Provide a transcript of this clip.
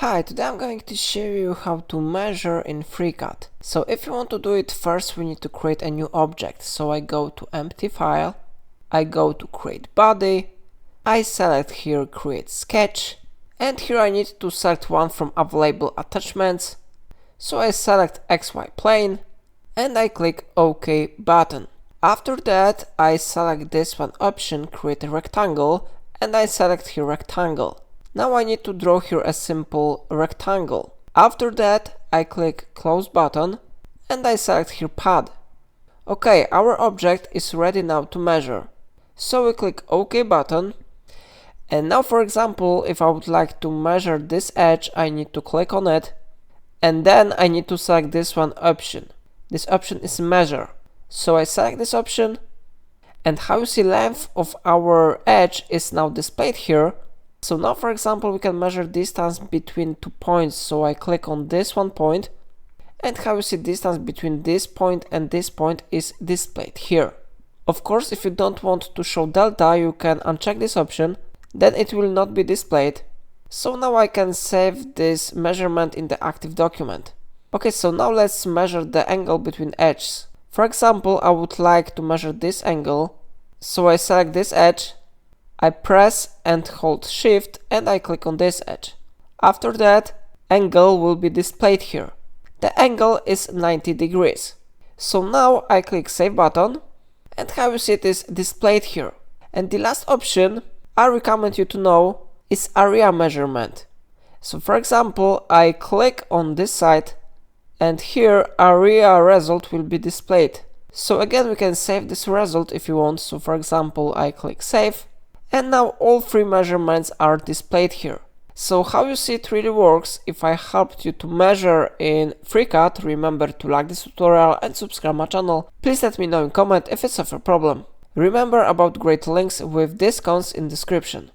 Hi, today I'm going to show you how to measure in FreeCAD. So if you want to do it, first we need to create a new object. So I go to empty file, I go to create body, I select here create sketch, and here I need to select one from available attachments. So I select XY plane and I click OK button. After that I select this one option, create a rectangle, and I select here rectangle. Now I need to draw here a simple rectangle. After that I click close button and I select here pad. Okay, our object is ready now to measure. So we click OK button, and now for example if I would like to measure this edge, I need to click on it and then I need to select this one option. This option is measure. So I select this option, and how you see length of our edge is now displayed here. So now for example we can measure distance between 2 points, so I click on this one point, and how you see distance between this point and this point is displayed here. Of course, if you don't want to show delta, you can uncheck this option, then it will not be displayed. So now I can save this measurement in the active document. Okay, so now let's measure the angle between edges. For example, I would like to measure this angle, so I select this edge, I press and hold shift and I click on this edge. After that, angle will be displayed here. The angle is 90 degrees. So now I click save button, and how you see it is displayed here. And the last option I recommend you to know is area measurement. So for example, I click on this side and here area result will be displayed. So again, we can save this result if you want. So for example, I click save. And now all three measurements are displayed here. So how you see it really works. If I helped you to measure in FreeCAD, remember to like this tutorial and subscribe my channel. Please let me know in comment if it's a problem. Remember about great links with discounts in description.